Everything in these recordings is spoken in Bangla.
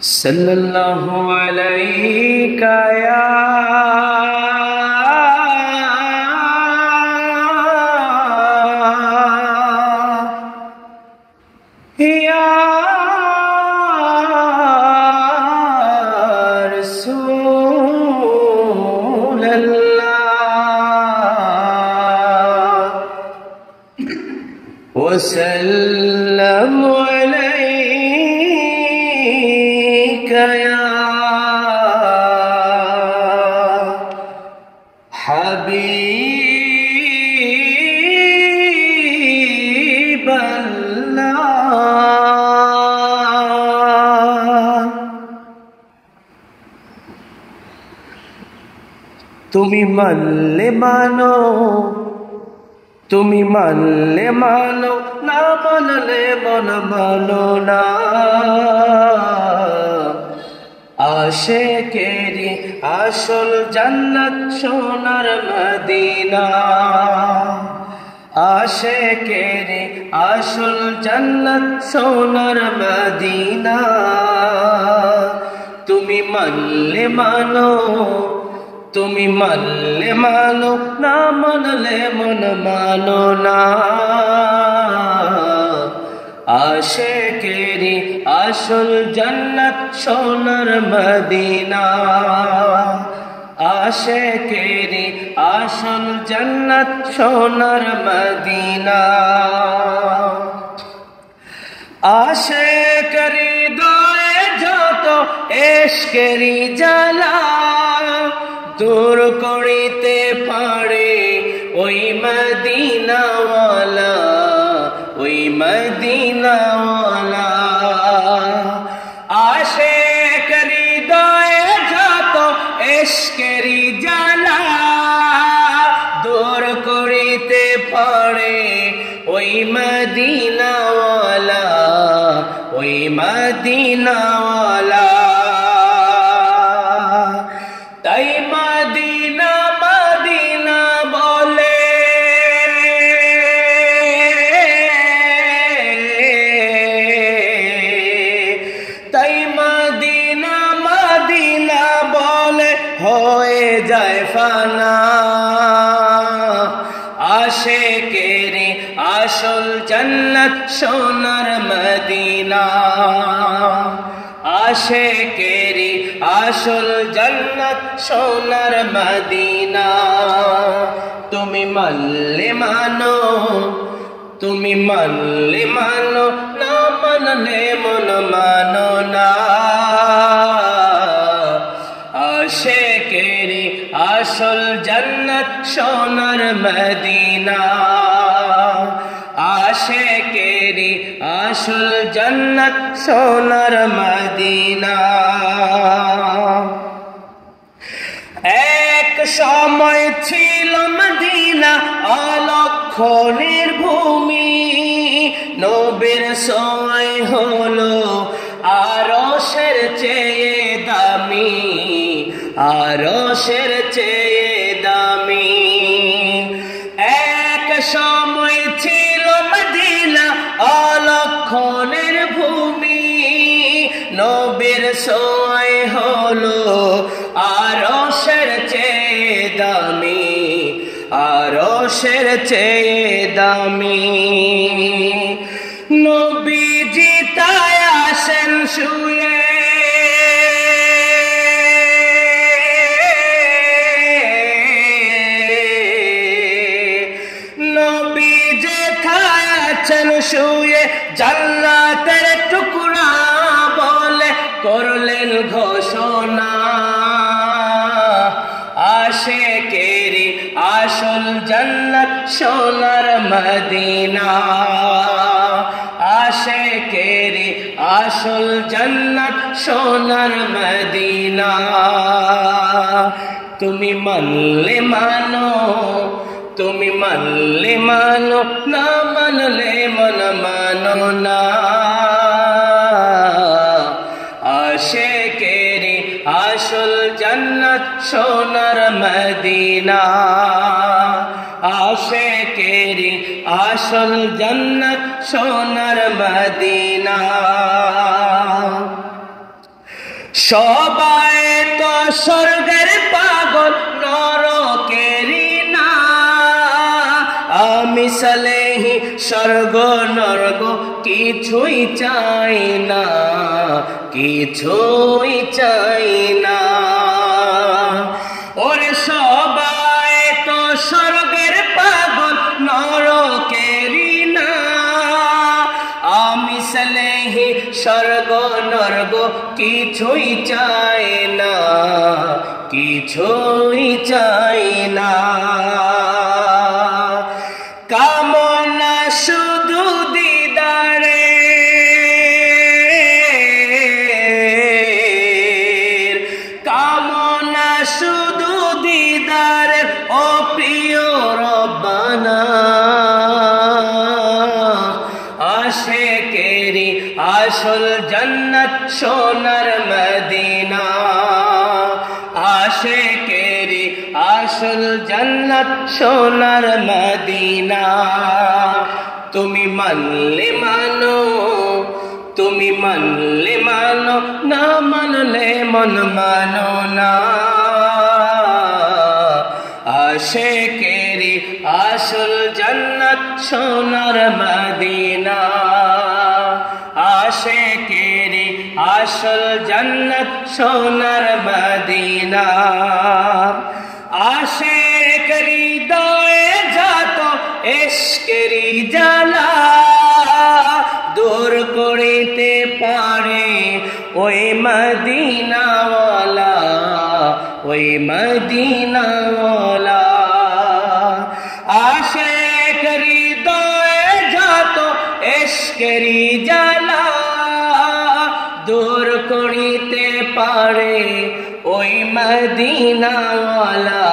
सल्लल्लाहु अलैका या रसूल अल्लाह वसल्लम अलैका या हबीब अल्लाह। তুমি মানলে মানো, তুমি মানলে মানো, না মানলে মন মানো না। আশিকেরি আসল জান্নাত সোনার মদিনা, আশিকেরি আসল জান্নাত সোনার মদিনা। তুমি মানলে মানো, তুমি মানলে মানো, না মানলে মন মানো না। আশিকেরি আসল জান্নাত সোনার মদিনা, আশিকেরি আসল জান্নাত সোনার মদিনা। আশিকেরি দয়ে যত ইশকেরি জ্বালা দূর করিতে পারে ওই মদিনাওয়ালা, ওই মদিনাওয়ালা। আশিকের হৃদয়ে যত ইশকেরি জ্বালা দূর করিতে পারে ওই মদিনাওয়ালা, ওই মদিনাওয়ালা। তাই মদিনা মদিনা বলে, তাই মদিনা মদিনা বলে হয়ে যায় ফানা। আশিকেরি আসল জান্নাত সোনার মদিনা, আশিকেরি আসল জান্নাত সোনার মদিনা। তুমি মানলে মানো, তুমি মানলে মানো, না মানলে মন মানো না। আশিকেরি আসল জান্নাত সোনার মদিনা, আশিকেরি আসল জান্নাত সোনার মদিনা। এক সময় ছিল মদিনা অলক্ষণের ভূমি, নবীর সময় হলো আরশের চেয়ে দামি, আরশের চেয়ে দামি। এক সময় ছিল মদিনা অলক্ষণের ভূমি, নবীর সময় হলো আরশের চেয়ে দামি, আরশের চেয়ে দামি। নবীজি তাই আসেন শুয়ে, নবীজি তাই আছেন শুয়ে, জান্নাতের টুকরা বলে করলেন ঘোষণা। আশিকেরি আসল জান্নাত সোনার মদিনা, আশিকেরি আসল জান্নাত সোনার মদিনা। তুমি মানলে মানো, তুমি মানলে মানো, না মানলে মন মানো না। আশিকেরি আসল জান্নাত সোনার মদিনা, আশিকেরি আসল জান্নাত সোনার মদিনা। সবাই তো স্বর্গের পাগল নরকেরই না, আমি সালেহি স্বর্গ নরক কিছুই চাই না, কিছুই চাই না। ওরে সবাই তো স্বর্গের পাগল নরকেরই না, আমি সালেহি স্বর্গ নরক কিছুই চাই না, কিছুই চাই না। কামনা শুধু দিদারে, কামনা শুধু দিদারে, ও প্রিয় রব্বানা, আশিকেরি আসল জান্নাত সোনার মদিনা, আশিকেরি আসল জান্নাত সোনার মদিনা। তুমি মানলে মানো, তুমি মানলে মানো, না মানলে মন মানো না। আশিকেরি আসল জান্নাত সোনার মদিনা, আশিকেরি আসল জান্নাত সোনার মদিনা। আশিক হৃদয়ে যাত ইশকেরি জ্বালা, দূর করিতে পারে ওই মদিনাওয়ালা, ওই মদিনাওয়ালা। আশিক হৃদয়ে যাত ইশকেরি জ্বালা, দূর করিতে পারে ওই মদিনাওয়ালা,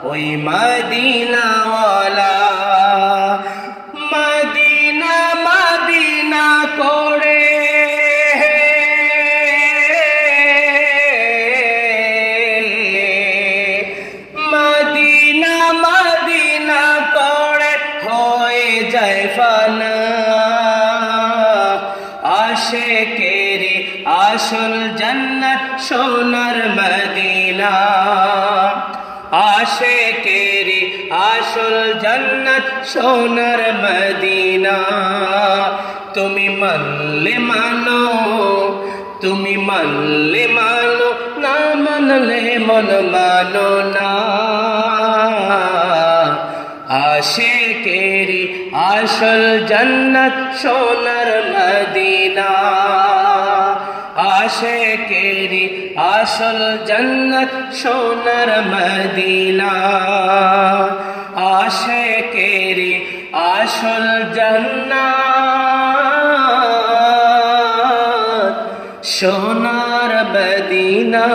ওই মদিনাওয়ালা। মদিনা মদিনা করে মদিনা মদিনা করে হয়ে যায় ফানা, আশিকেরি আসল জান্নাত সোনার মদিনা, আশিকেরি আসল জান্নাত সোনার মদিনা। তুমি মানলে মানো, তুমি মানলে মানো, না মানলে মন মানো না। আশিকেরি আসল জান্নাত সোনার মদিনা, আশিকেরি আসল জান্নাত সোনার মদিনা, আশিকেরি আসল জান্নাত সোনার মদিনা।